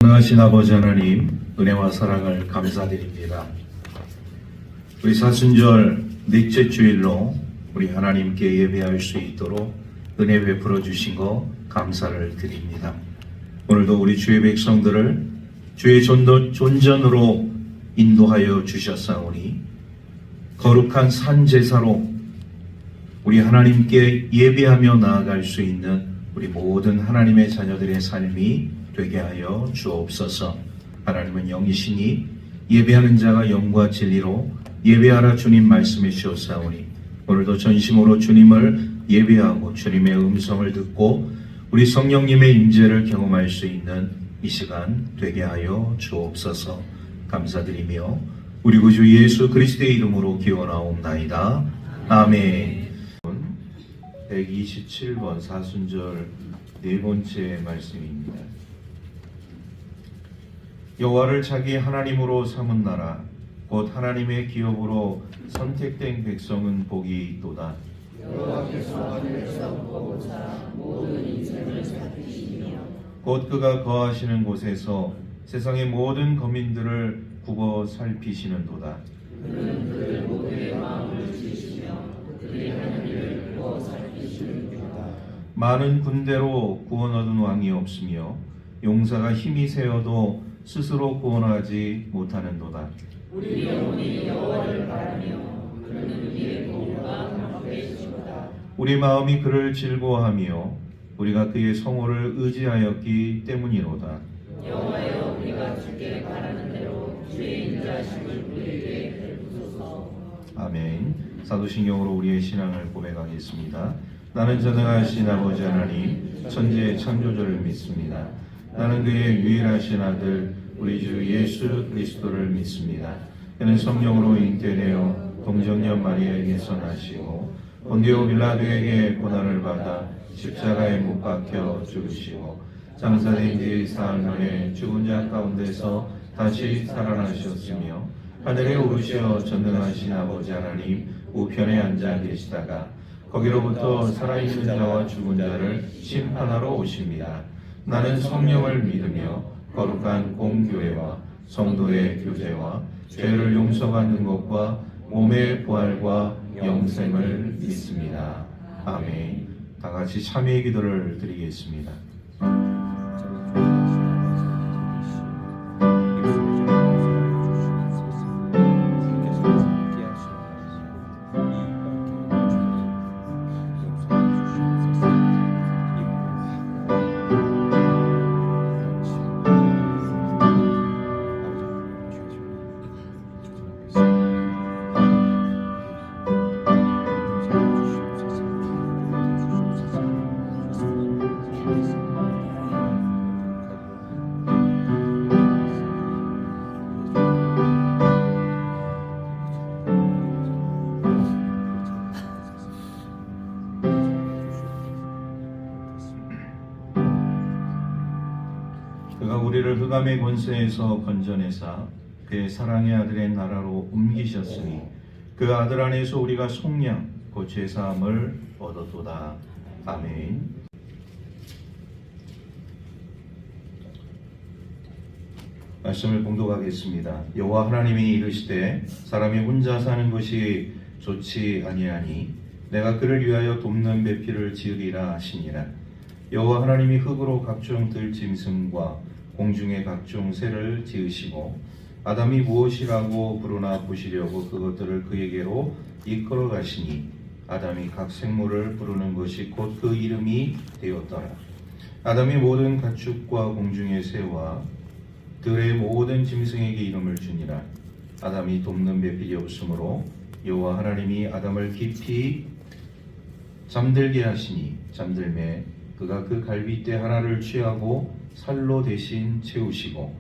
전능하신 아버지 하나님, 은혜와 사랑을 감사드립니다. 우리 사순절 넷째 주일로 우리 하나님께 예배할 수 있도록 은혜 베풀어 주신 거 감사를 드립니다. 오늘도 우리 주의 백성들을 주의 존전으로 인도하여 주셨사오니 거룩한 산 제사로 우리 하나님께 예배하며 나아갈 수 있는 우리 모든 하나님의 자녀들의 삶이 되게 하여 주옵소서. 하나님은 영이시니 예배하는 자가 영과 진리로 예배하라 주님 말씀해 주셨사오니 오늘도 전심으로 주님을 예배하고 주님의 음성을 듣고 우리 성령님의 임재를 경험할 수 있는 이 시간 되게 하여 주옵소서. 감사드리며 우리 구주 예수 그리스도의 이름으로 기원하옵나이다. 아멘. 127번 사순절 네 번째 말씀입니다. 여호와를 자기 하나님으로 삼은 나라 곧 하나님의 기업으로 선택된 백성은 복이 있도다. 여호와께서 하늘에서 보고자 모든 인생을 살피시며 곧 그가 거하시는 곳에서 세상의 모든 거민들을 굽어 살피시는도다. 그는 그들 모두의 마음을 지시며 그들의 하는 일을 굽어 살피시는도다. 많은 군대로 구원 얻은 왕이 없으며 용사가 힘이 세어도 스스로 구원하지 못하는도다. 우리 영혼이 여호와를 바라며 그는 우리의 도움과 함께이시도다. 우리 마음이 그를 즐거워하며 우리가 그의 성호를 의지하였기 때문이로다. 여호와여 우리가 주께 바라는 대로 주의 인자하심을 우리에게 베푸소서. 아멘. 사도신경으로 우리의 신앙을 고백하겠습니다. 나는 전능하신 아버지 하나님 천지의 창조주를 믿습니다. 나는 그의 유일하신 아들 우리 주 예수 그리스도를 믿습니다. 그는 성령으로 잉태되어 동정녀 마리아에게서 나시고 본디오 빌라도에게 고난을 받아 십자가에 못 박혀 죽으시고 장사된 지 사흘 만에 죽은 자 가운데서 다시 살아나셨으며 하늘에 오르시어 전능하신 아버지 하나님 우편에 앉아 계시다가 거기로부터 살아있는 자와 죽은 자를 심판하러 오십니다. 나는 성령을 믿으며 거룩한 공교회와 성도의 교제와 죄를 용서받는 것과 몸의 부활과 영생을 믿습니다. 아멘. 다 같이 참회의 기도를 드리겠습니다. 그가 우리를 흑암의 권세에서 건져내사 그의 사랑의 아들의 나라로 옮기셨으니 그 아들 안에서 우리가 속량 곧 죄사함을 얻었도다. 아멘. 말씀을 봉독하겠습니다. 여호와 하나님이 이르시되 사람이 혼자 사는 것이 좋지 아니하니 내가 그를 위하여 돕는 배필을 지으리라 하시니라. 여호와 하나님이 흙으로 각종 들짐승과 공중의 각종 새를 지으시고 아담이 무엇이라고 부르나 보시려고 그것들을 그에게로 이끌어 가시니 아담이 각 생물을 부르는 것이 곧 그 이름이 되었더라. 아담이 모든 가축과 공중의 새와 들의 모든 짐승에게 이름을 주니라. 아담이 돕는 배필이 없으므로 여호와 하나님이 아담을 깊이 잠들게 하시니 잠들매 그가 그 갈빗대 하나를 취하고 살로 대신 채우시고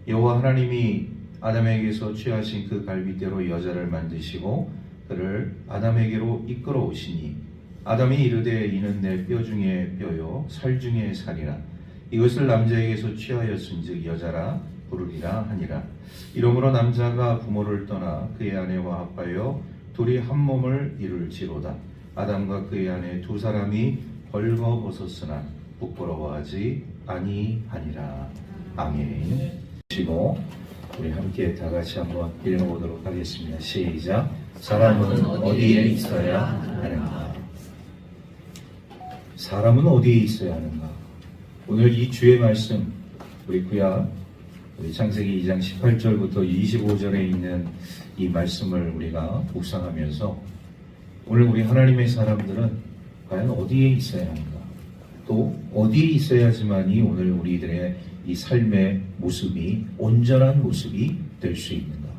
여호와 하나님이 아담에게서 취하신 그 갈빗대로 여자를 만드시고 그를 아담에게로 이끌어 오시니 아담이 이르되 이는 내 뼈 중에 뼈요 살 중에 살이라. 이것을 남자에게서 취하였은즉 여자라 부르리라 하니라. 이러므로 남자가 부모를 떠나 그의 아내와 합하여 둘이 한 몸을 이룰지로다. 아담과 그의 아내 두 사람이 벌거벗었으나 부끄러워하지 아니하니라. 아멘. 시고 우리 함께 다 같이 한번 읽어보도록 하겠습니다. 시작. 사람은 어디에 있어야 하는가? 사람은 어디에 있어야 하는가? 오늘 이 주의 말씀 우리 구약 우리 창세기 2장 18절부터 25절에 있는 이 말씀을 우리가 묵상하면서 오늘 우리 하나님의 사람들은 과연 어디에 있어야 하는가? 또 어디에 있어야지만이 오늘 우리들의 이 삶의 모습이 온전한 모습이 될 수 있는가?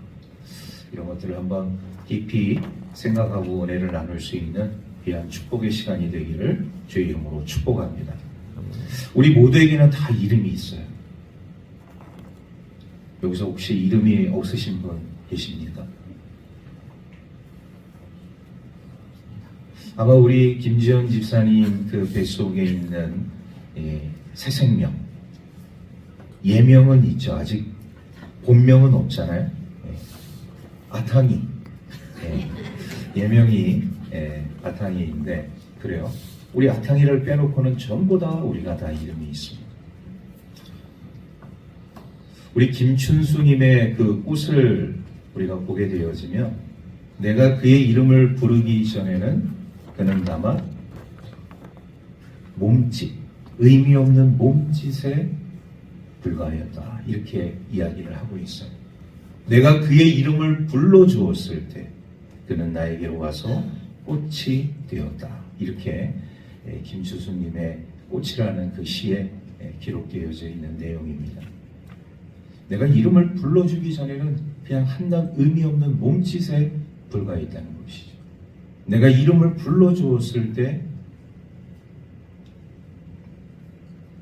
이런 것들을 한번 깊이 생각하고 은혜를 나눌 수 있는 귀한 축복의 시간이 되기를 주의 이름으로 축복합니다. 우리 모두에게는 다 이름이 있어요. 여기서 혹시 이름이 없으신 분 계십니까? 아마 우리 김지현 집사님 그 뱃속에 있는 새 생명, 예명은 있죠. 아직 본명은 없잖아요. 아탕이, 예명이 아탕이인데 그래요. 우리 아탕이를 빼놓고는 전부 다 우리가 다 이름이 있습니다. 우리 김춘수님의 그 꽃을 우리가 보게 되어지면 내가 그의 이름을 부르기 전에는 그는 다만 몸짓, 의미 없는 몸짓에 불과하였다. 이렇게 이야기를 하고 있어요. 내가 그의 이름을 불러주었을 때 그는 나에게로 와서 꽃이 되었다. 이렇게 김수수님의 꽃이라는 그 시에 기록되어져 있는 내용입니다. 내가 이름을 불러주기 전에는 그냥 한낱 의미 없는 몸짓에 불과했다는 것이죠. 내가 이름을 불러주었을 때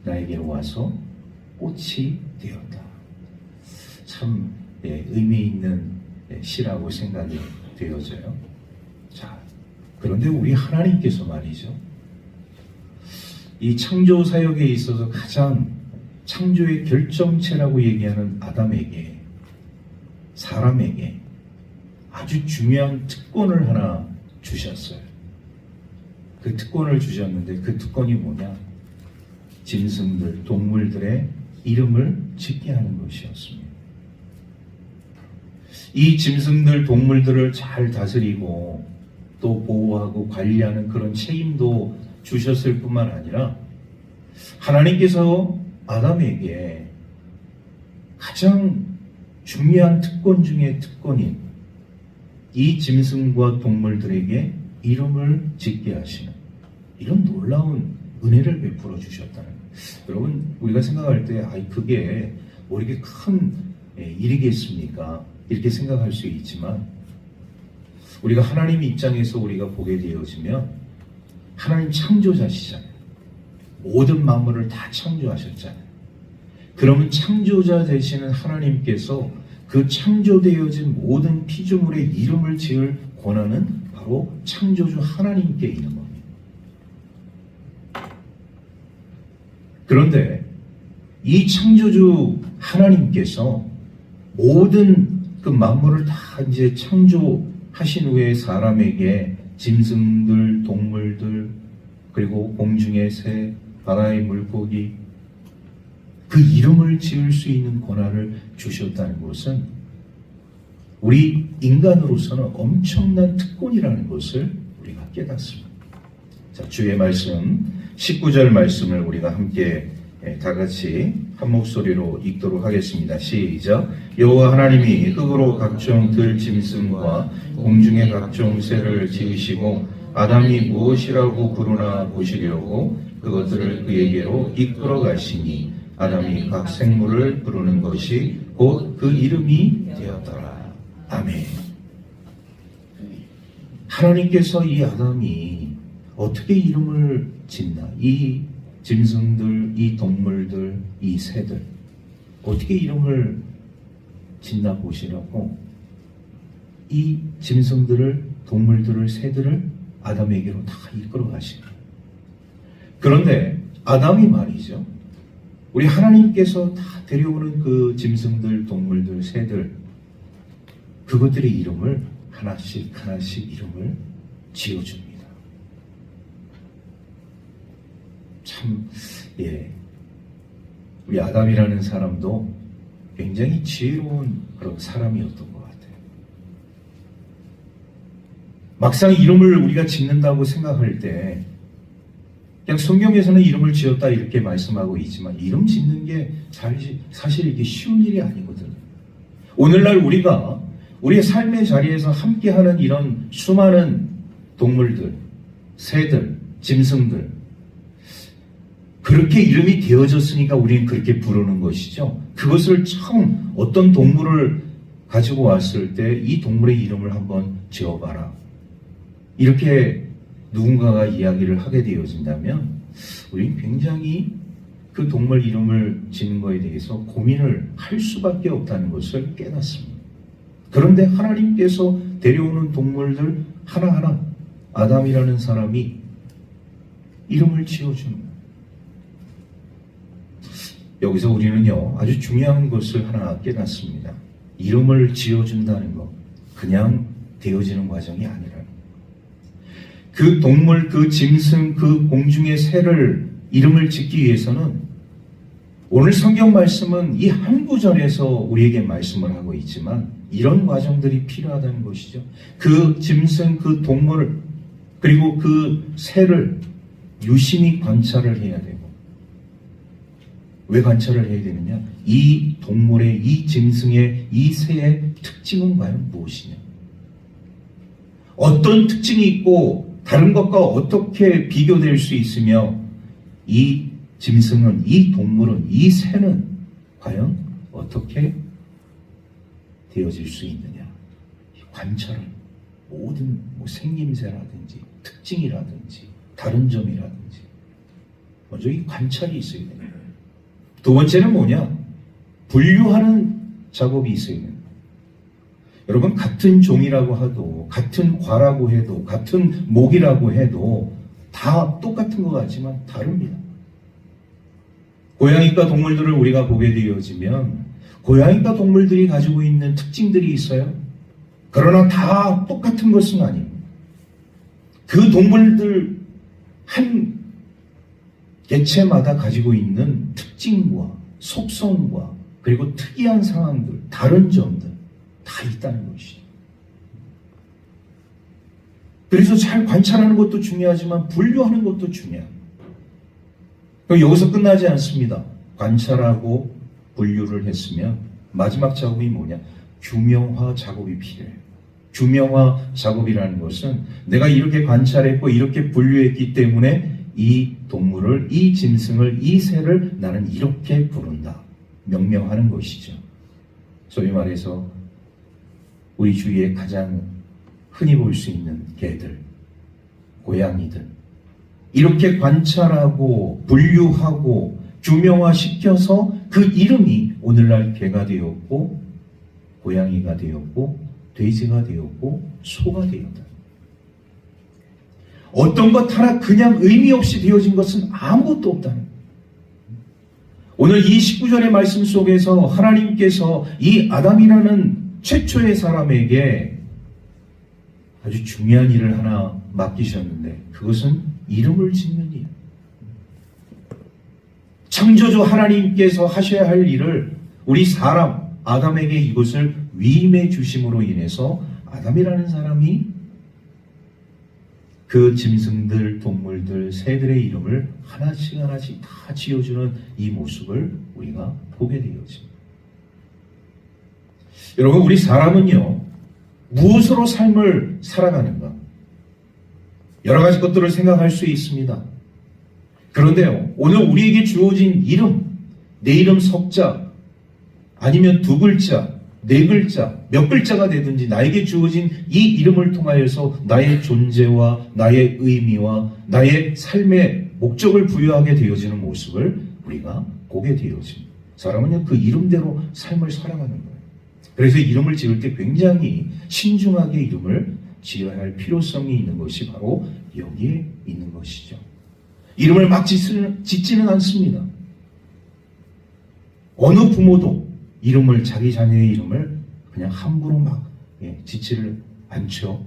나에게로 와서 꽃이 되었다. 참 의미 있는 시라고 생각이 되어져요. 자, 그런데 우리 하나님께서 말이죠. 이 창조 사역에 있어서 가장 창조의 결정체라고 얘기하는 아담에게, 사람에게 아주 중요한 특권을 하나 주셨어요. 그 특권을 주셨는데 그 특권이 뭐냐? 짐승들, 동물들의 이름을 짓게 하는 것이었습니다. 이 짐승들, 동물들을 잘 다스리고 또 보호하고 관리하는 그런 책임도 주셨을 뿐만 아니라 하나님께서 아담에게 가장 중요한 특권 중의 특권인 이 짐승과 동물들에게 이름을 짓게 하시는 이런 놀라운 은혜를 베풀어 주셨다는 거예요. 여러분, 우리가 생각할 때 그게 뭐 이렇게 큰 일이겠습니까? 이렇게 생각할 수 있지만 우리가 하나님 입장에서 우리가 보게 되어지면 하나님 창조자시잖아요. 모든 만물을 다 창조하셨잖아요. 그러면 창조자 되시는 하나님께서 그 창조되어진 모든 피조물의 이름을 지을 권한은 바로 창조주 하나님께 있는 겁니다. 그런데 이 창조주 하나님께서 모든 그 만물을 다 이제 창조하신 후에 사람에게 짐승들, 동물들, 그리고 공중의 새, 바다의 물고기 그 이름을 지을 수 있는 권한을 주셨다는 것은 우리 인간으로서는 엄청난 특권이라는 것을 우리가 깨닫습니다. 자, 주의 말씀 19절 말씀을 우리가 함께 다 같이 한 목소리로 읽도록 하겠습니다. 시작. 여호와 하나님이 흙으로 각종 들짐승과 공중의 각종 새를 지으시고 아담이 무엇이라고 부르나 보시려고 그것들을 그에게로 이끌어 가시니 아담이 각 생물을 부르는 것이 곧 그 이름이 되었더라. 아멘. 하나님께서 이 아담이 어떻게 이름을 짓나? 이 짐승들, 이 동물들, 이 새들 어떻게 이름을 짓나 보시라고 이 짐승들을, 동물들을, 새들을 아담에게로 다 이끌어 가시고 그런데 아담이 말이죠. 우리 하나님께서 다 데려오는 그 짐승들, 동물들, 새들 그것들의 이름을 하나씩 하나씩 이름을 지어줍니다. 참 우리 아담이라는 사람도 굉장히 지혜로운 그런 사람이었던 것 같아요. 막상 이름을 우리가 짓는다고 생각할 때 그냥 성경에서는 이름을 지었다 이렇게 말씀하고 있지만 이름 짓는 게 사실 이게 쉬운 일이 아니거든요. 오늘날 우리가 우리의 삶의 자리에서 함께하는 이런 수많은 동물들, 새들, 짐승들 그렇게 이름이 되어졌으니까 우리는 그렇게 부르는 것이죠. 그것을 처음 어떤 동물을 가지고 왔을 때 이 동물의 이름을 한번 지어봐라. 이렇게 누군가가 이야기를 하게 되어진다면 우리는 굉장히 그 동물 이름을 짓는 것에 대해서 고민을 할 수밖에 없다는 것을 깨닫습니다. 그런데 하나님께서 데려오는 동물들 하나하나 아담이라는 사람이 이름을 지어주는 거예요. 여기서 우리는요 아주 중요한 것을 하나 깨닫습니다. 이름을 지어준다는 것 그냥 되어지는 과정이 아니라는 거예요. 그 동물, 그 짐승, 그 공중의 새를 이름을 짓기 위해서는 오늘 성경 말씀은 이 한 구절에서 우리에게 말씀을 하고 있지만 이런 과정들이 필요하다는 것이죠. 그 짐승, 그 동물 그리고 그 새를 유심히 관찰을 해야 되고 왜 관찰을 해야 되느냐? 이 동물의, 이 짐승의, 이 새의 특징은 과연 무엇이냐? 어떤 특징이 있고 다른 것과 어떻게 비교될 수 있으며 이 짐승은, 이 동물은, 이 새는 과연 어떻게 되어질 수 있느냐? 관찰을 모든 생김새라든지 특징이라든지 다른 점이라든지 먼저 이 관찰이 있어야 됩니다. 두 번째는 뭐냐? 분류하는 작업이 있어야 됩니다. 여러분 같은 종이라고 해도 같은 과라고 해도 같은 목이라고 해도 다 똑같은 것 같지만 다릅니다. 고양이과 동물들을 우리가 보게 되어지면 고양이과 동물들이 가지고 있는 특징들이 있어요. 그러나 다 똑같은 것은 아닙니다. 그 동물들 한 개체마다 가지고 있는 특징과 속성과 그리고 특이한 상황들, 다른 점들 다 있다는 것이죠. 그래서 잘 관찰하는 것도 중요하지만 분류하는 것도 중요합니다. 여기서 끝나지 않습니다. 관찰하고 분류를 했으면 마지막 작업이 뭐냐? 규명화 작업이 필요해요. 규명화 작업이라는 것은 내가 이렇게 관찰했고 이렇게 분류했기 때문에 이 동물을, 이 짐승을, 이 새를 나는 이렇게 부른다. 명명하는 것이죠. 소위 말해서 우리 주위에 가장 흔히 볼 수 있는 개들, 고양이들 이렇게 관찰하고 분류하고 규명화시켜서 그 이름이 오늘날 개가 되었고 고양이가 되었고 돼지가 되었고 소가 되었다. 어떤 것 하나 그냥 의미 없이 되어진 것은 아무것도 없다는 거예요. 오늘 이 19절의 말씀 속에서 하나님께서 이 아담이라는 최초의 사람에게 아주 중요한 일을 하나 맡기셨는데 그것은 이름을 짓는 일. 창조주 하나님께서 하셔야 할 일을 우리 사람 아담에게 이것을 위임해 주심으로 인해서 아담이라는 사람이 그 짐승들, 동물들, 새들의 이름을 하나씩 하나씩 다 지어주는 이 모습을 우리가 보게 되어집니다. 여러분, 우리 사람은요, 무엇으로 삶을 살아가는가? 여러 가지 것들을 생각할 수 있습니다. 그런데요, 오늘 우리에게 주어진 이름, 내 이름 석자, 아니면 두 글자, 네 글자, 몇 글자가 되든지 나에게 주어진 이 이름을 통하여서 나의 존재와 나의 의미와 나의 삶의 목적을 부여하게 되어지는 모습을 우리가 보게 되어집니다. 사람은 그 이름대로 삶을 살아가는 거예요. 그래서 이름을 지을 때 굉장히 신중하게 이름을 지어야 할 필요성이 있는 것이 바로 여기에 있는 것이죠. 이름을 막 짓지는 않습니다. 어느 부모도 이름을, 자기 자녀의 이름을 그냥 함부로 막 짓지를 않죠.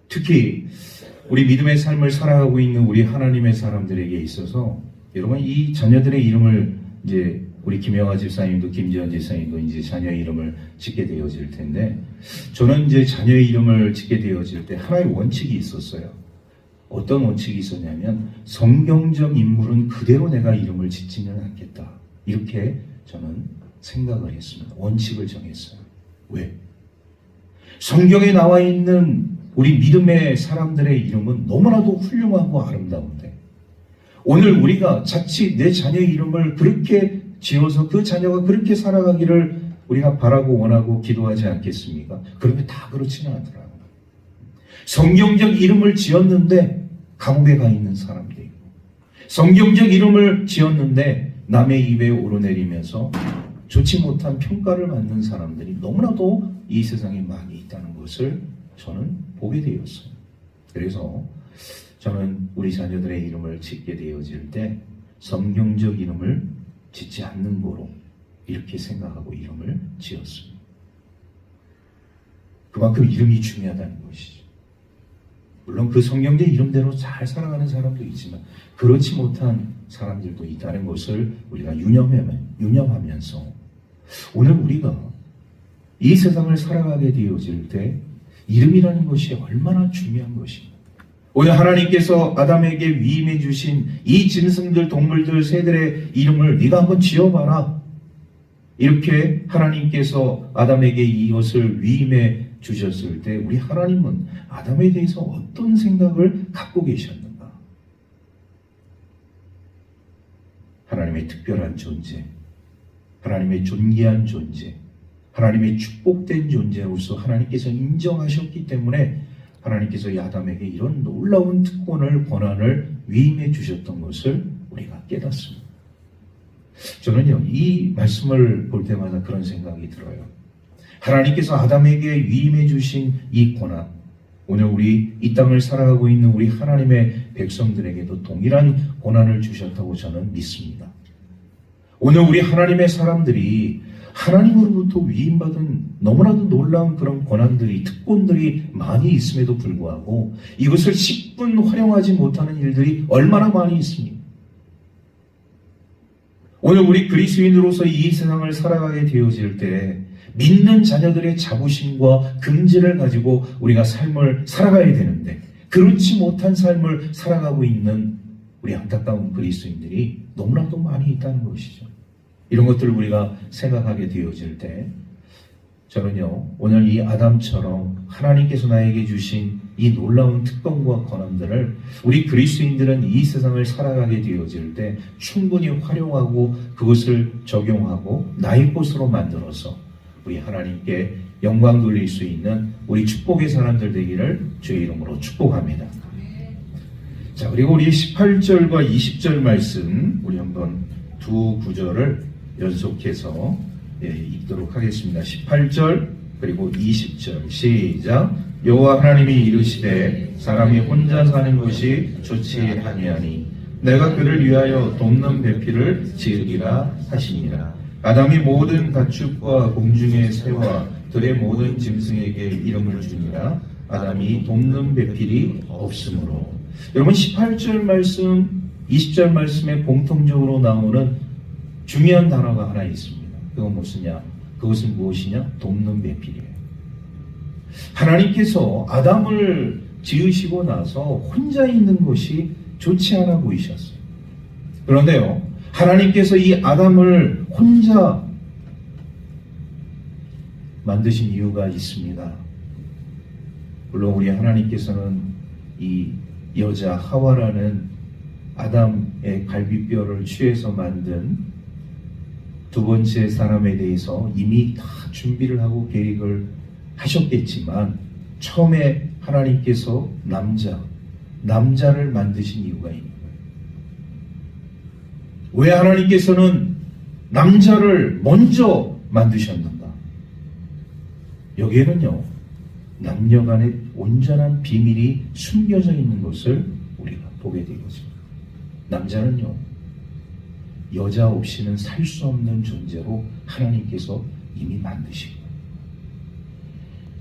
특히 우리 믿음의 삶을 살아가고 있는 우리 하나님의 사람들에게 있어서 여러분, 이 자녀들의 이름을 이제 우리 김영하 집사님도 김지현 집사님도 이제 자녀의 이름을 짓게 되어질 텐데, 저는 이제 자녀의 이름을 짓게 되어질 때 하나의 원칙이 있었어요. 어떤 원칙이 있었냐면, 성경적 인물은 그대로 내가 이름을 짓지는 않겠다. 이렇게 저는 생각을 했습니다. 원칙을 정했어요. 왜? 성경에 나와 있는 우리 믿음의 사람들의 이름은 너무나도 훌륭하고 아름다운데, 오늘 우리가 자칫 내 자녀의 이름을 그렇게 지어서 그 자녀가 그렇게 살아가기를 우리가 바라고 원하고 기도하지 않겠습니까? 그런데 다 그렇지는 않더라고요. 성경적 이름을 지었는데 감옥에 가 있는 사람도 있고, 성경적 이름을 지었는데 남의 입에 오르내리면서 좋지 못한 평가를 받는 사람들이 너무나도 이 세상에 많이 있다는 것을 저는 보게 되었어요. 그래서 저는 우리 자녀들의 이름을 짓게 되어질 때 성경적 이름을 짓지 않는 거로 이렇게 생각하고 이름을 지었습니다. 그만큼 이름이 중요하다는 것이죠. 물론 그 성경적 이름대로 잘 살아가는 사람도 있지만 그렇지 못한 사람들도 있다는 것을 우리가 유념하면서 오늘 우리가 이 세상을 살아가게 되어질 때 이름이라는 것이 얼마나 중요한 것입니다. 오늘 하나님께서 아담에게 위임해 주신 이 짐승들, 동물들, 새들의 이름을 네가 한번 지어봐라. 이렇게 하나님께서 아담에게 이것을 위임해 주셨을 때 우리 하나님은 아담에 대해서 어떤 생각을 갖고 계셨는가? 하나님의 특별한 존재, 하나님의 존귀한 존재, 하나님의 축복된 존재로서 하나님께서 인정하셨기 때문에 하나님께서 이 아담에게 이런 놀라운 특권을, 권한을 위임해 주셨던 것을 우리가 깨닫습니다. 저는요, 이 말씀을 볼 때마다 그런 생각이 들어요. 하나님께서 아담에게 위임해 주신 이 권한, 오늘 우리 이 땅을 살아가고 있는 우리 하나님의 백성들에게도 동일한 권한을 주셨다고 저는 믿습니다. 오늘 우리 하나님의 사람들이 하나님으로부터 위임받은 너무나도 놀라운 그런 권한들이, 특권들이 많이 있음에도 불구하고 이것을 10분 활용하지 못하는 일들이 얼마나 많이 있습니까? 오늘 우리 그리스도인으로서 이 세상을 살아가게 되어질 때 믿는 자녀들의 자부심과 긍지를 가지고 우리가 삶을 살아가야 되는데 그렇지 못한 삶을 살아가고 있는 우리 안타까운 그리스도인들이 너무나도 많이 있다는 것이죠. 이런 것들을 우리가 생각하게 되어질 때 저는요, 오늘 이 아담처럼 하나님께서 나에게 주신 이 놀라운 특권과 권한들을 우리 그리스도인들은 이 세상을 살아가게 되어질 때 충분히 활용하고 그것을 적용하고 나의 것으로 만들어서 우리 하나님께 영광 돌릴 수 있는 우리 축복의 사람들 되기를 주의 이름으로 축복합니다. 자, 그리고 우리 18절과 20절 말씀 우리 한번 두 구절을 연속해서 읽도록 하겠습니다. 18절 그리고 20절 시작. 여호와 하나님이 이르시되 사람이 혼자 사는 것이 좋지 아니하니 내가 그를 위하여 돕는 배필을 지으리라 하시니라. 아담이 모든 가축과 공중의 새와 들의 모든 짐승에게 이름을 주니라. 아담이 돕는 배필이 없으므로. 여러분 18절 말씀 20절 말씀에 공통적으로 나오는 중요한 단어가 하나 있습니다. 그건 그것은 무엇이냐? 돕는 배필이에요. 하나님께서 아담을 지으시고 나서 혼자 있는 것이 좋지 않아 보이셨어요. 그런데요, 하나님께서 이 아담을 혼자 만드신 이유가 있습니다. 물론 우리 하나님께서는 이 여자 하와라는 아담의 갈비뼈를 취해서 만든 두 번째 사람에 대해서 이미 다 준비를 하고 계획을 하셨겠지만 처음에 하나님께서 남자를 만드신 이유가 있는 거예요. 왜 하나님께서는 남자를 먼저 만드셨는가? 여기에는요, 남녀 간의 온전한 비밀이 숨겨져 있는 것을 우리가 보게 되겠습니다. 남자는요, 여자 없이는 살 수 없는 존재로 하나님께서 이미 만드시고,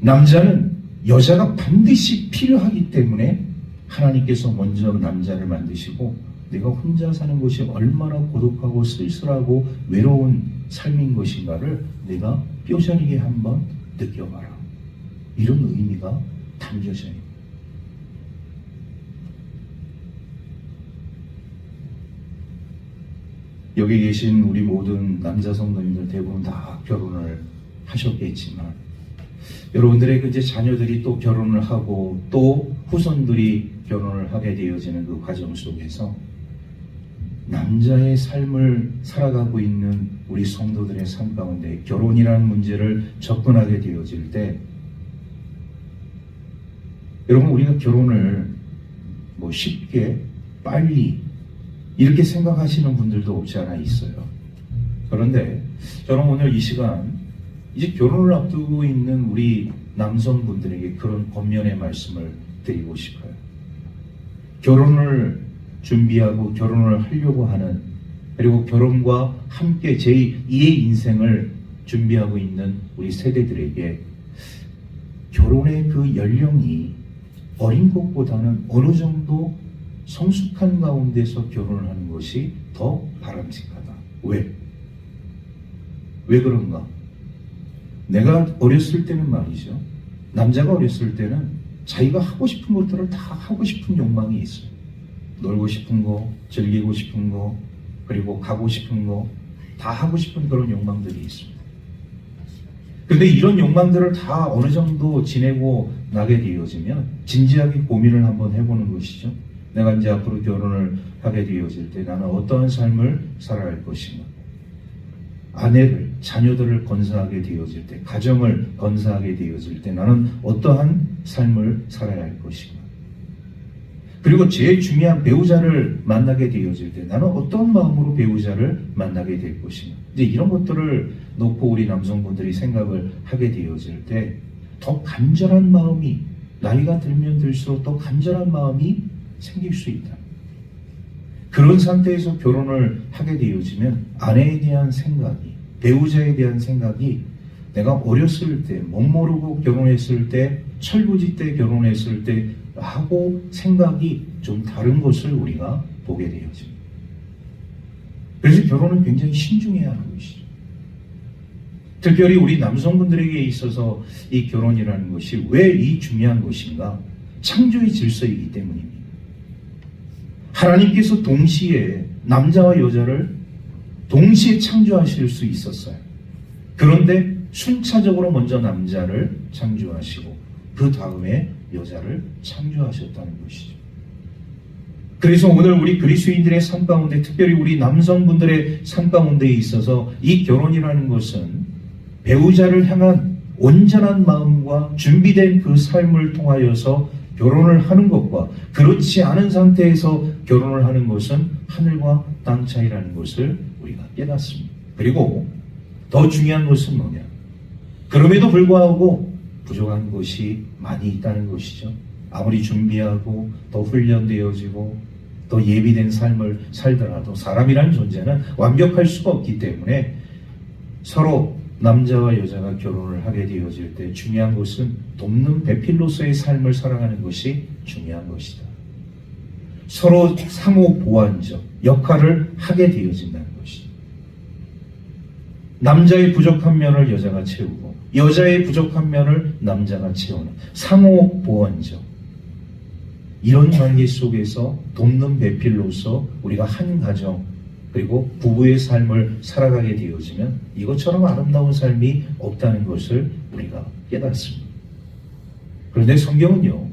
남자는 여자가 반드시 필요하기 때문에 하나님께서 먼저 남자를 만드시고 내가 혼자 사는 것이 얼마나 고독하고 쓸쓸하고 외로운 삶인 것인가를 내가 뼈저리게 한번 느껴봐라. 이런 의미가 담겨져 있는. 여기 계신 우리 모든 남자 성도님들 대부분 다 결혼을 하셨겠지만 여러분들의 이제 자녀들이 또 결혼을 하고 또 후손들이 결혼을 하게 되어지는 그 과정 속에서 남자의 삶을 살아가고 있는 우리 성도들의 삶 가운데 결혼이라는 문제를 접근하게 되어질 때 여러분 우리가 결혼을 뭐 쉽게 빨리 이렇게 생각하시는 분들도 없지 않아 있어요. 그런데 저는 오늘 이 시간 이제 결혼을 앞두고 있는 우리 남성분들에게 그런 권면의 말씀을 드리고 싶어요. 결혼을 준비하고 결혼을 하려고 하는, 그리고 결혼과 함께 제2의 인생을 준비하고 있는 우리 세대들에게 결혼의 그 연령이 어린 것보다는 어느 정도 성숙한 가운데서 결혼을 하는 것이 더 바람직하다. 왜 그런가? 내가 어렸을 때는 말이죠. 남자가 어렸을 때는 자기가 하고 싶은 것들을 다 하고 싶은 욕망이 있어요. 놀고 싶은 거, 즐기고 싶은 거, 그리고 가고 싶은 거, 다 하고 싶은 그런 욕망들이 있습니다. 그런데 이런 욕망들을 다 어느 정도 지내고 나게 되어지면 진지하게 고민을 한번 해보는 것이죠. 내가 이제 앞으로 결혼을 하게 되어질 때 나는 어떠한 삶을 살아야 할 것인가? 아내를, 자녀들을 건사하게 되어질 때, 가정을 건사하게 되어질 때 나는 어떠한 삶을 살아야 할 것인가? 그리고 제일 중요한 배우자를 만나게 되어질 때 나는 어떤 마음으로 배우자를 만나게 될 것인가? 이제 이런 것들을 놓고 우리 남성분들이 생각을 하게 되어질 때 더 간절한 마음이, 나이가 들면 들수록 더 간절한 마음이 생길 수 있다. 그런 상태에서 결혼을 하게 되어지면 아내에 대한 생각이, 배우자에 대한 생각이 내가 어렸을 때, 못 모르고 결혼했을 때, 철부지 때 결혼했을 때 하고 생각이 좀 다른 것을 우리가 보게 되어집니다. 그래서 결혼은 굉장히 신중해야 하는 것이죠. 특별히 우리 남성분들에게 있어서 이 결혼이라는 것이 왜 이 중요한 것인가? 창조의 질서이기 때문입니다. 하나님께서 동시에 남자와 여자를 동시에 창조하실 수 있었어요. 그런데 순차적으로 먼저 남자를 창조하시고 그 다음에 여자를 창조하셨다는 것이죠. 그래서 오늘 우리 그리스도인들의 삶 가운데, 특별히 우리 남성분들의 삶 가운데 있어서 이 결혼이라는 것은 배우자를 향한 온전한 마음과 준비된 그 삶을 통하여서 결혼을 하는 것과 그렇지 않은 상태에서 결혼을 하는 것은 하늘과 땅 차이라는 것을 우리가 깨닫습니다. 그리고 더 중요한 것은 뭐냐? 그럼에도 불구하고 부족한 것이 많이 있다는 것이죠. 아무리 준비하고 더 훈련되어지고 더 예비된 삶을 살더라도 사람이라는 존재는 완벽할 수가 없기 때문에 서로 남자와 여자가 결혼을 하게 되어질 때 중요한 것은 돕는 배필로서의 삶을 살아가는 것이 중요한 것이다. 서로 상호 보완적 역할을 하게 되어진다는 것이다. 남자의 부족한 면을 여자가 채우고 여자의 부족한 면을 남자가 채우는 상호 보완적, 이런 관계 속에서 돕는 배필로서 우리가 한 가정 그리고 부부의 삶을 살아가게 되어지면 이것처럼 아름다운 삶이 없다는 것을 우리가 깨닫습니다. 그런데 성경은요,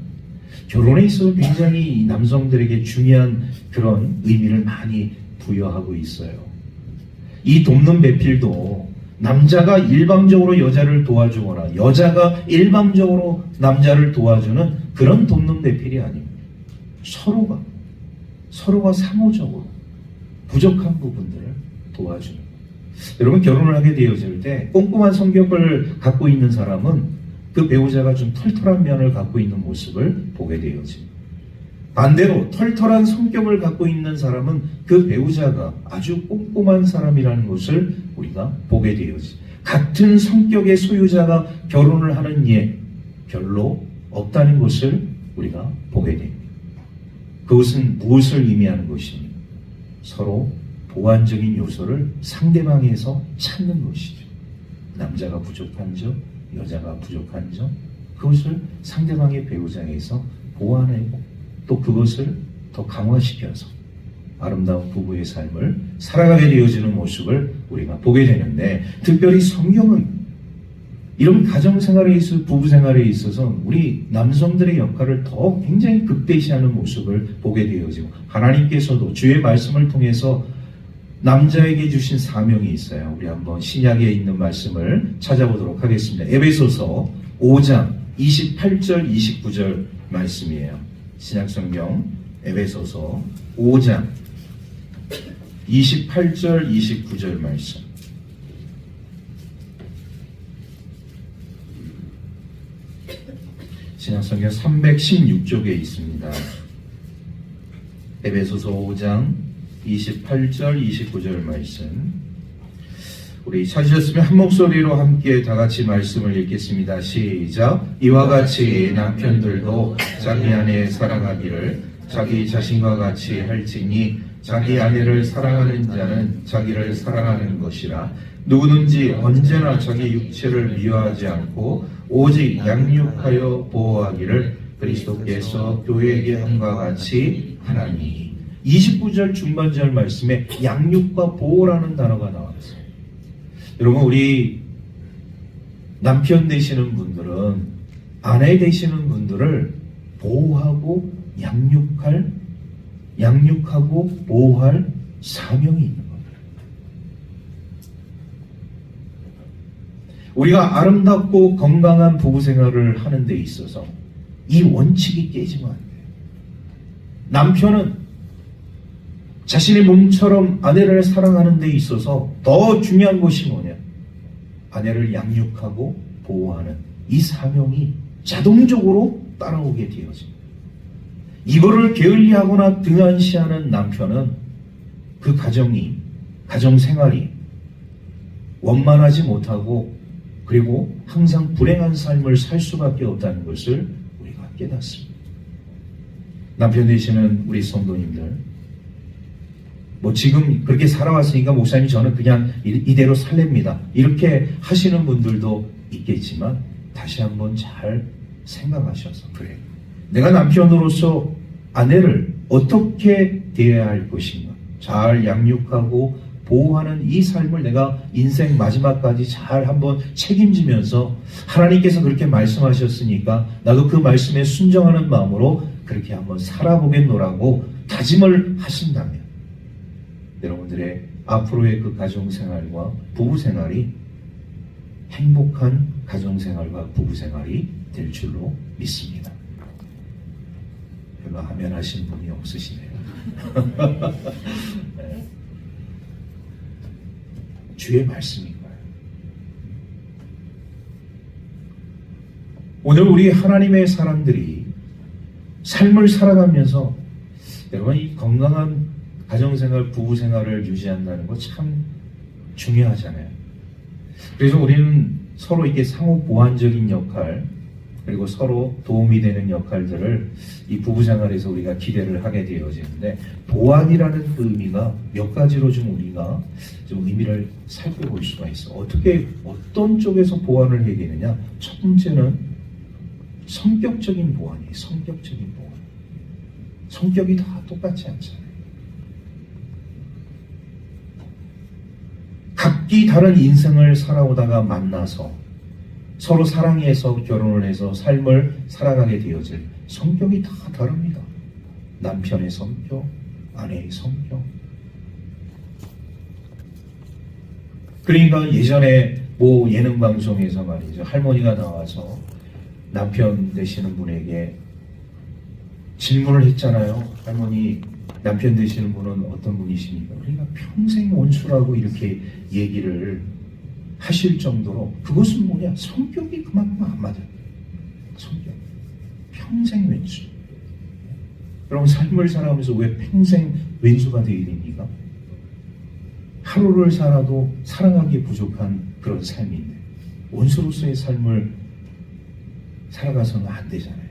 결혼에 있어서 굉장히 남성들에게 중요한 그런 의미를 많이 부여하고 있어요. 이 돕는 배필도 남자가 일방적으로 여자를 도와주거나 여자가 일방적으로 남자를 도와주는 그런 돕는 배필이 아닙니다. 서로가 상호적으로 부족한 부분들을 도와주는. 여러분, 결혼을 하게 되어질 때 꼼꼼한 성격을 갖고 있는 사람은 그 배우자가 좀 털털한 면을 갖고 있는 모습을 보게 되어집니다. 반대로 털털한 성격을 갖고 있는 사람은 그 배우자가 아주 꼼꼼한 사람이라는 것을 우리가 보게 되어집니다. 같은 성격의 소유자가 결혼을 하는 예 별로 없다는 것을 우리가 보게 됩니다. 그것은 무엇을 의미하는 것입니까? 서로 보완적인 요소를 상대방에서 찾는 것이죠. 남자가 부족한 점, 여자가 부족한 점, 그것을 상대방의 배우자에서 보완하고 또 그것을 더 강화시켜서 아름다운 부부의 삶을 살아가게 되어지는 모습을 우리가 보게 되는데, 특별히 성경은 이런 가정생활에 있어서, 부부생활에 있어서 우리 남성들의 역할을 더 굉장히 극대시하는 모습을 보게 되어지고, 하나님께서도 주의 말씀을 통해서 남자에게 주신 사명이 있어요. 우리 한번 신약에 있는 말씀을 찾아보도록 하겠습니다. 에베소서 5장 28절 29절 말씀이에요. 신약성경 에베소서 5장 28절 29절 말씀. 신약성경 316쪽에 있습니다. 에베소서 5장 28절 29절 말씀. 우리 찾으셨으면 한 목소리로 함께 다 같이 말씀을 읽겠습니다. 시작. 이와 같이 남편들도 자기 아내 사랑하기를 자기 자신과 같이 할지니 자기 아내를 사랑하는 자는 자기를 사랑하는 것이라. 누구든지 언제나 자기 육체를 미워하지 않고 오직 양육하여 보호하기를 그리스도께서 교회에게 함과 같이 하나니. 29절 중반절 말씀에 양육과 보호라는 단어가 나왔어요. 여러분, 우리 남편 되시는 분들은 아내 되시는 분들을 보호하고 양육하고 보호할 사명이 있는 겁니다. 우리가 아름답고 건강한 부부생활을 하는 데 있어서 이 원칙이 깨지면 안 돼요. 남편은 자신의 몸처럼 아내를 사랑하는 데 있어서 더 중요한 것이 뭐냐? 아내를 양육하고 보호하는 이 사명이 자동적으로 따라오게 되어집니다. 이거를 게을리하거나 등한시하는 남편은 그 가정생활이 원만하지 못하고 그리고 항상 불행한 삶을 살 수밖에 없다는 것을 우리가 깨닫습니다. 남편 되시는 우리 성도님들, 지금 그렇게 살아왔으니까 목사님 저는 그냥 이대로 살렵니다, 이렇게 하시는 분들도 있겠지만, 다시 한번 잘 생각하셔서, 그래, 내가 남편으로서 아내를 어떻게 대해야 할 것인가, 잘 양육하고 보호하는 이 삶을 내가 인생 마지막까지 잘 한번 책임지면서, 하나님께서 그렇게 말씀하셨으니까 나도 그 말씀에 순종하는 마음으로 그렇게 한번 살아보겠노라고 다짐을 하신다면, 여러분들의 앞으로의 그 가정생활과 부부생활이 행복한 가정생활과 부부생활이 될 줄로 믿습니다. 별로 하면 하신 분이 없으시네요. 네. 주의 말씀인 거예요. 오늘 우리 하나님의 사람들이 삶을 살아가면서, 여러분, 이 건강한 가정생활, 부부생활을 유지한다는 거 참 중요하잖아요. 그래서 우리는 서로 이렇게 상호 보완적인 역할, 그리고 서로 도움이 되는 역할들을 이 부부생활에서 우리가 기대를 하게 되어지는데, 보완이라는 그 의미가 몇 가지로 좀 우리가 좀 의미를 살펴볼 수가 있어. 어떤 쪽에서 보완을 해야 되느냐? 첫 번째는 성격적인 보완이에요. 성격적인 보완. 성격이 다 똑같지 않잖아요. 각기 다른 인생을 살아오다가 만나서 서로 사랑해서 결혼을 해서 삶을 살아가게 되어질 성격이 다 다릅니다. 남편의 성격, 아내의 성격. 그러니까 예전에 예능 방송에서 말이죠, 할머니가 나와서 남편 되시는 분에게 질문을 했잖아요. 할머니, 남편 되시는 분은 어떤 분이십니까? 그러니까 평생 원수라고 이렇게 얘기를 하실 정도로, 그것은 뭐냐? 성격이 그만큼 안 맞아요. 성격. 평생 왼수. 여러분, 삶을 살아가면서 왜 평생 왼수가 되어야 됩니까? 하루를 살아도 사랑하기 부족한 그런 삶인데, 원수로서의 삶을 살아가서는 안 되잖아요.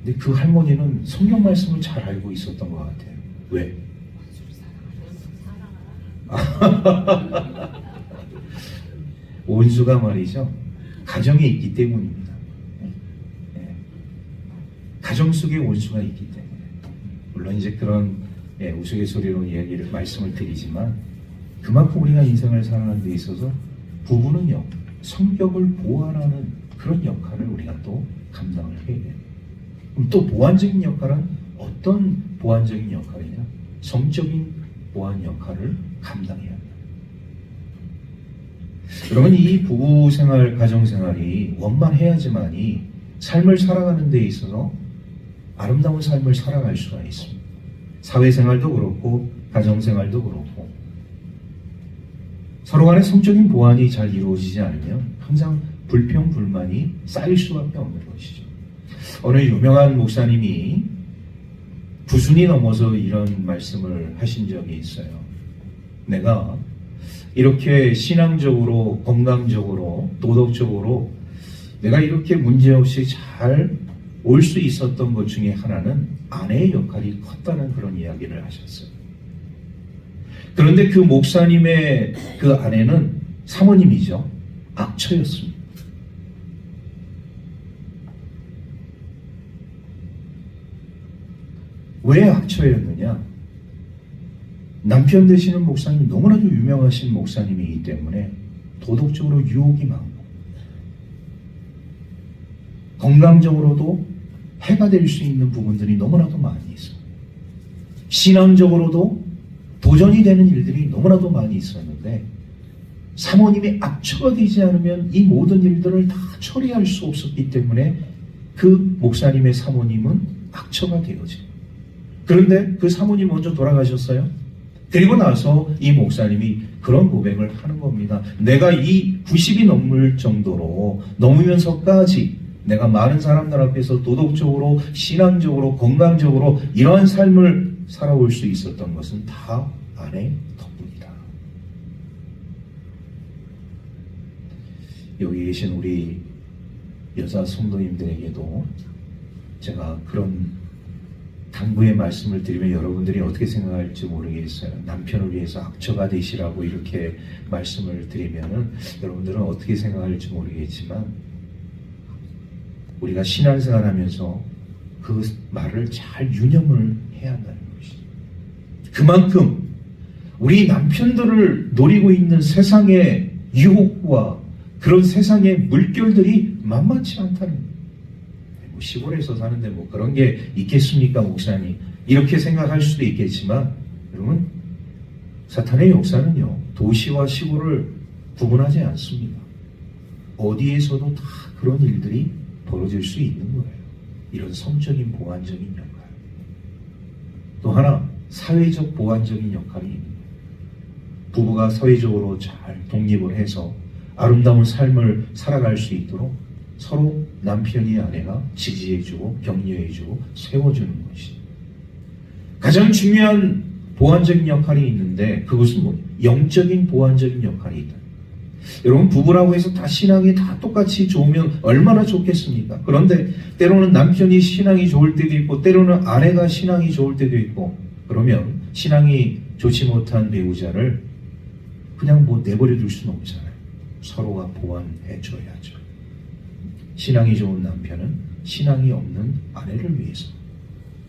근데 그 할머니는 성경 말씀을 잘 알고 있었던 것 같아요. 왜? 원수가 말이죠. 가정에 있기 때문입니다. 예. 가정 속에 원수가 있기 때문에. 물론 이제 그런 우스갯소리로 말씀을 드리지만 그만큼 우리가 인생을 살아가는 데 있어서 부부는요, 성격을 보완하는 그런 역할을 우리가 또 감당을 해야 돼요. 그럼 또 보완적인 역할은 어떤 보완적인 역할이냐? 성적인 보완 역할을 감당해야 합니다. 여러분, 이 부부 생활, 가정 생활이 원만해야지만이 삶을 살아가는 데 있어서 아름다운 삶을 살아갈 수가 있습니다. 사회생활도 그렇고 가정생활도 그렇고 서로 간의 성적인 보완이 잘 이루어지지 않으면 항상 불평, 불만이 쌓일 수밖에 없는 것이죠. 어느 유명한 목사님이 부순이 넘어서 이런 말씀을 하신 적이 있어요. 내가 이렇게 신앙적으로, 건강적으로, 도덕적으로 내가 이렇게 문제없이 잘 올 수 있었던 것 중에 하나는 아내의 역할이 컸다는 그런 이야기를 하셨어요. 그런데 그 목사님의 그 아내는 사모님이죠. 악처였습니다. 왜 악처였느냐? 남편 되시는 목사님, 너무나도 유명하신 목사님이기 때문에 도덕적으로 유혹이 많고 건강적으로도 해가 될 수 있는 부분들이 너무나도 많이 있어요. 신앙적으로도 도전이 되는 일들이 너무나도 많이 있었는데 사모님이 악처가 되지 않으면 이 모든 일들을 다 처리할 수 없었기 때문에 그 목사님의 사모님은 악처가 되어져요. 그런데 그 사모님 먼저 돌아가셨어요. 그리고 나서 이 목사님이 그런 고백을 하는 겁니다. 내가 이 90이 넘을 정도로 넘으면서까지 내가 많은 사람들 앞에서 도덕적으로, 신앙적으로, 건강적으로 이러한 삶을 살아올 수 있었던 것은 다 아내 덕분이다. 여기 계신 우리 여자 성도님들에게도 제가 그런 당부의 말씀을 드리면 여러분들이 어떻게 생각할지 모르겠어요. 남편을 위해서 악처가 되시라고 이렇게 말씀을 드리면은 여러분들은 어떻게 생각할지 모르겠지만 우리가 신앙생활 하면서 그 말을 잘 유념을 해야 한다는 것이죠. 그만큼 우리 남편들을 노리고 있는 세상의 유혹과 그런 세상의 물결들이 만만치 않다는 거예요. 뭐 시골에서 사는데 뭐 그런 게 있겠습니까, 목사님? 이렇게 생각할 수도 있겠지만 여러분, 사탄의 역사는요, 도시와 시골을 구분하지 않습니다. 어디에서도 다 그런 일들이 벌어질 수 있는 거예요. 이런 성적인 보완적인 역할. 또 하나, 사회적 보완적인 역할이 있는 거예요. 부부가 사회적으로 잘 독립을 해서 아름다운 삶을 살아갈 수 있도록 서로 남편이 아내가 지지해주고 격려해주고 세워주는 것이 가장 중요한 보완적인 역할이 있는데 그것은 뭐예요? 영적인 보완적인 역할이 있다. 여러분, 부부라고 해서 다 신앙이 다 똑같이 좋으면 얼마나 좋겠습니까? 그런데 때로는 남편이 신앙이 좋을 때도 있고 때로는 아내가 신앙이 좋을 때도 있고 그러면 신앙이 좋지 못한 배우자를 그냥 뭐 내버려 둘 수는 없잖아요. 서로가 보완해 줘야죠. 신앙이 좋은 남편은 신앙이 없는 아내를 위해서,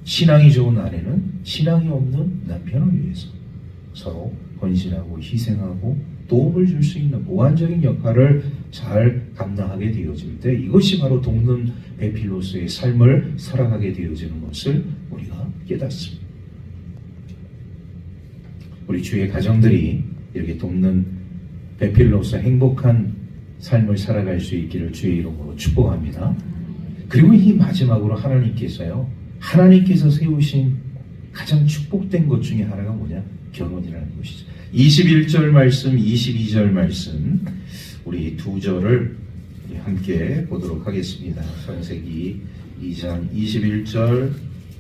신앙이 좋은 아내는 신앙이 없는 남편을 위해서 서로 헌신하고 희생하고 도움을 줄 수 있는 보완적인 역할을 잘 감당하게 되어질 때 이것이 바로 돕는 배필로서의 삶을 살아가게 되어지는 것을 우리가 깨닫습니다. 우리 주의 가정들이 이렇게 돕는 배필로서 행복한 삶을 살아갈 수 있기를 주의 이름으로 축복합니다. 그리고 이 마지막으로 하나님께서 세우신 가장 축복된 것 중에 하나가 뭐냐? 결혼이라는 것이죠. 21절 말씀, 22절 말씀 우리 두 절을 함께 보도록 하겠습니다. 창세기 2장 21절,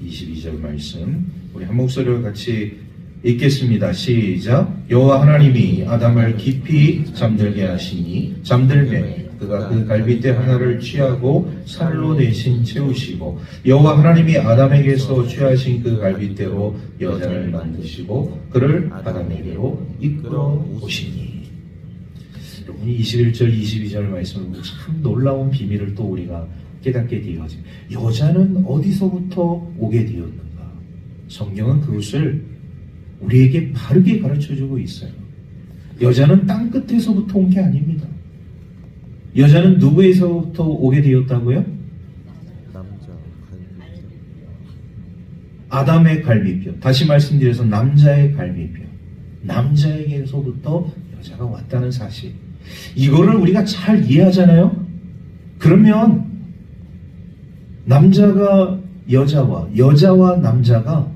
22절 말씀 우리 한 목소리로 같이 읽겠습니다. 시작. 여호와 하나님이 아담을 깊이 잠들게 하시니 잠들매 그가 그 갈빗대 하나를 취하고 살로 대신 채우시고 여호와 하나님이 아담에게서 취하신 그 갈빗대로 여자를 만드시고 그를 아담에게로 이끌어 오시니. 여러분이 21절 22절 말씀을 보면 참 놀라운 비밀을 또 우리가 깨닫게 되어지. 여자는 어디서부터 오게 되었는가? 성경은 그것을 우리에게 바르게 가르쳐주고 있어요. 여자는 땅 끝에서부터 온 게 아닙니다. 여자는 누구에서부터 오게 되었다고요? 아담의 갈비뼈. 다시 말씀드려서 남자의 갈비뼈. 남자에게서부터 여자가 왔다는 사실. 이거를 우리가 잘 이해하잖아요. 그러면 남자가 여자와 여자와 남자가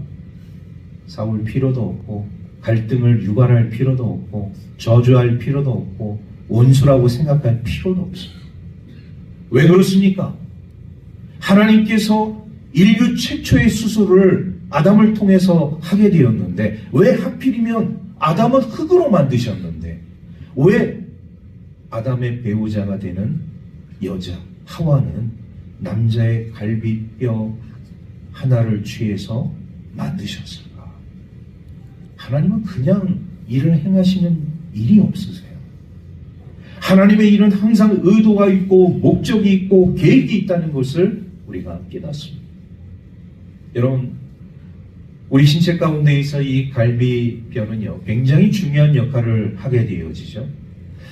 싸울 필요도 없고 갈등을 유발할 필요도 없고 저주할 필요도 없고 원수라고 생각할 필요도 없습니다. 왜 그렇습니까? 하나님께서 인류 최초의 수술을 아담을 통해서 하게 되었는데 왜 하필이면 아담은 흙으로 만드셨는데 왜 아담의 배우자가 되는 여자 하와는 남자의 갈비뼈 하나를 취해서 만드셨을까? 하나님은 그냥 일을 행하시는 일이 없으세요. 하나님의 일은 항상 의도가 있고 목적이 있고 계획이 있다는 것을 우리가 깨닫습니다. 여러분, 우리 신체 가운데에서 이 갈비뼈는요 굉장히 중요한 역할을 하게 되어지죠.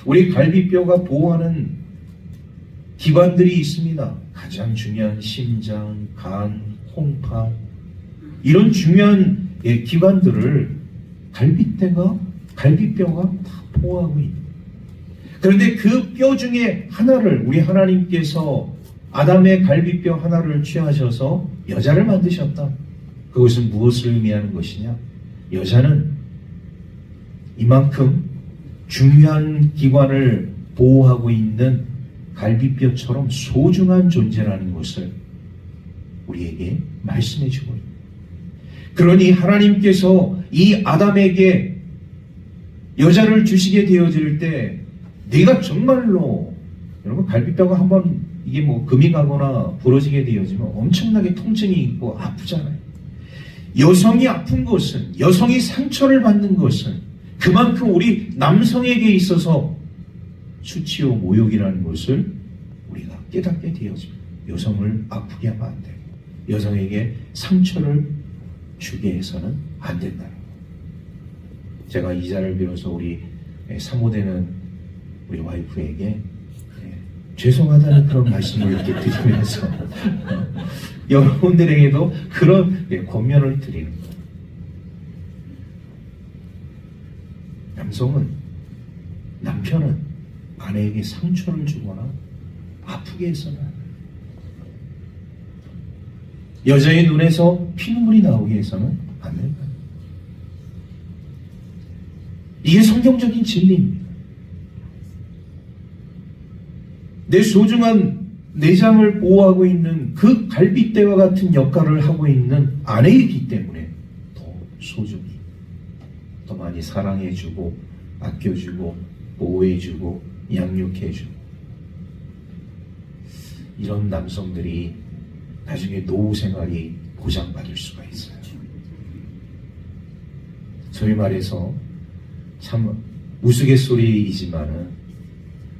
우리 갈비뼈가 보호하는 기관들이 있습니다. 가장 중요한 심장, 간, 홍파 이런 중요한 기관들을 갈비뼈가 다 보호하고 있습니다. 그런데 그 뼈 중에 하나를 우리 하나님께서 아담의 갈비뼈 하나를 취하셔서 여자를 만드셨다. 그것은 무엇을 의미하는 것이냐? 여자는 이만큼 중요한 기관을 보호하고 있는 갈비뼈처럼 소중한 존재라는 것을 우리에게 말씀해 주고 있습니다. 그러니 하나님께서 이 아담에게 여자를 주시게 되어질 때 네가 정말로 여러분 갈비뼈가 한번 이게 뭐 금이 가거나 부러지게 되어지면 엄청나게 통증이 있고 아프잖아요. 여성이 아픈 것은 여성이 상처를 받는 것은 그만큼 우리 남성에게 있어서 수치요 모욕이라는 것을 우리가 깨닫게 되어집니다. 여성을 아프게 하면 안 돼요. 여성에게 상처를 주게 해서는 안 된다는 거예요. 제가 이 자를 빌어서 우리 사모되는 우리 와이프에게 죄송하다는 그런 말씀을 이렇게 드리면서 여러분들에게도 그런 권면을 드리는 거예요. 남편은 아내에게 상처를 주거나 아프게 해서는 안 돼요. 여자의 눈에서 피눈물이 나오게 해서는 안 된다. 이게 성경적인 진리입니다. 내 소중한 내장을 보호하고 있는 그 갈빗대와 같은 역할을 하고 있는 아내이기 때문에 더 소중히, 더 많이 사랑해주고 아껴주고 보호해주고 양육해주고 이런 남성들이 나중에 노후 생활이 보장받을 수가 있어요. 소위 말해서 참 우스갯소리이지만은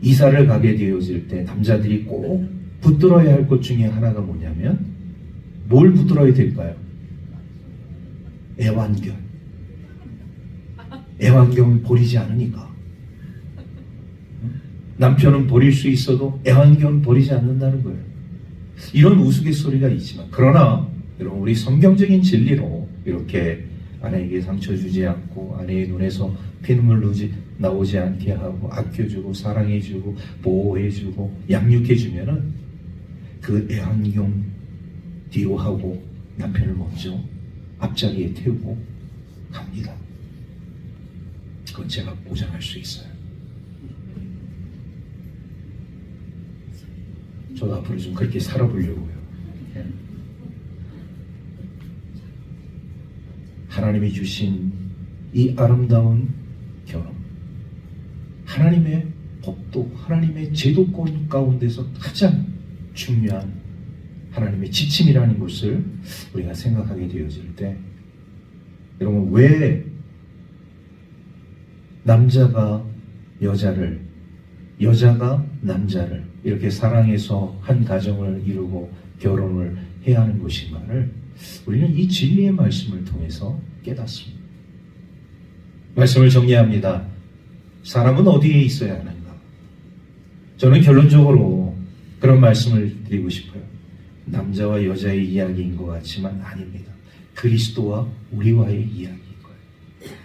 이사를 가게 되어질 때 남자들이 꼭 붙들어야 할 것 중에 하나가 뭐냐면 뭘 붙들어야 될까요? 애완견. 애완견을 버리지 않으니까. 남편은 버릴 수 있어도 애완견을 버리지 않는다는 거예요. 이런 우스갯소리가 있지만 그러나 여러분 우리 성경적인 진리로 이렇게 아내에게 상처 주지 않고 아내의 눈에서 피눈물 나오지 않게 하고 아껴주고 사랑해주고 보호해주고 양육해주면은 그 애완견 뒤로 하고 남편을 먼저 앞자리에 태우고 갑니다. 그건 제가 보장할 수 있어요. 저도 앞으로 좀 그렇게 살아보려고요. 하나님이 주신 이 아름다운 결혼, 하나님의 법도, 하나님의 제도권 가운데서 가장 중요한 하나님의 지침이라는 것을 우리가 생각하게 되어질 때, 여러분, 왜 남자가 여자를, 여자가 남자를 이렇게 사랑해서 한 가정을 이루고 결혼을 해야 하는 것인가를 우리는 이 진리의 말씀을 통해서 깨닫습니다. 말씀을 정리합니다. 사람은 어디에 있어야 하는가? 저는 결론적으로 그런 말씀을 드리고 싶어요. 남자와 여자의 이야기인 것 같지만 아닙니다. 그리스도와 우리와의 이야기인 거예요.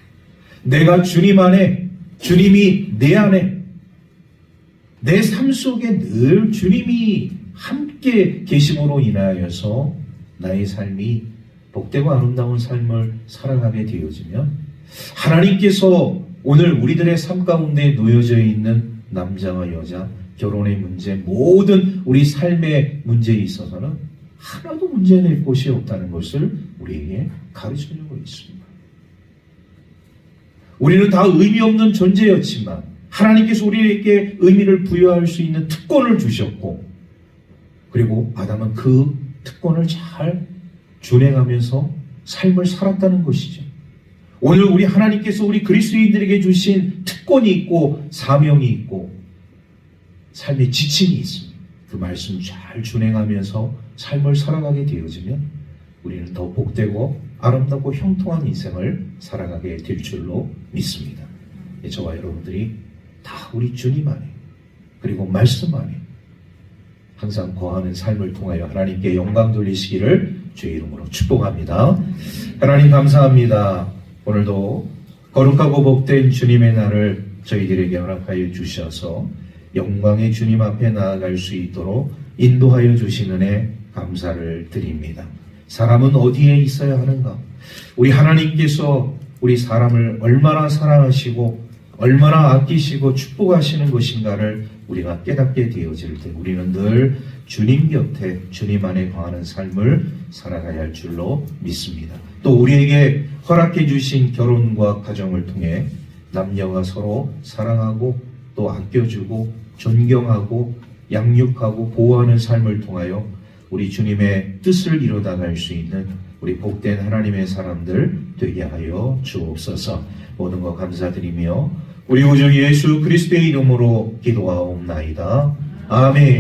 내가 주님 안에, 주님이 내 안에, 내 삶 속에 늘 주님이 함께 계심으로 인하여서 나의 삶이 복되고 아름다운 삶을 살아가게 되어지면, 하나님께서 오늘 우리들의 삶 가운데 놓여져 있는 남자와 여자, 결혼의 문제, 모든 우리 삶의 문제에 있어서는 하나도 문제낼 곳이 없다는 것을 우리에게 가르쳐주고 있습니다. 우리는 다 의미 없는 존재였지만 하나님께서 우리에게 의미를 부여할 수 있는 특권을 주셨고, 그리고 아담은 그 특권을 잘 준행하면서 삶을 살았다는 것이죠. 오늘 우리 하나님께서 우리 그리스도인들에게 주신 특권이 있고 사명이 있고 삶의 지침이 있습니다. 그 말씀 잘 준행하면서 삶을 살아가게 되어지면 우리는 더 복되고 아름답고 형통한 인생을 살아가게 될 줄로 믿습니다. 저와 여러분들이 다 우리 주님 안에, 그리고 말씀 안에 항상 거하는 삶을 통하여 하나님께 영광 돌리시기를 주의 이름으로 축복합니다. 하나님 감사합니다. 오늘도 거룩하고 복된 주님의 날을 저희들에게 허락하여 주셔서 영광의 주님 앞에 나아갈 수 있도록 인도하여 주시는 애 감사를 드립니다. 사람은 어디에 있어야 하는가? 우리 하나님께서 우리 사람을 얼마나 사랑하시고 얼마나 아끼시고 축복하시는 것인가를 우리가 깨닫게 되어질 때 우리는 늘 주님 곁에 주님 안에 거하는 삶을 살아가야 할 줄로 믿습니다. 또 우리에게 허락해 주신 결혼과 가정을 통해 남녀가 서로 사랑하고 또 아껴주고 존경하고 양육하고 보호하는 삶을 통하여 우리 주님의 뜻을 이루어나갈 수 있는 우리 복된 하나님의 사람들 되게 하여 주옵소서. 모든 것 감사드리며 우리 구주 예수 그리스도의 이름으로 기도하옵나이다. 아멘.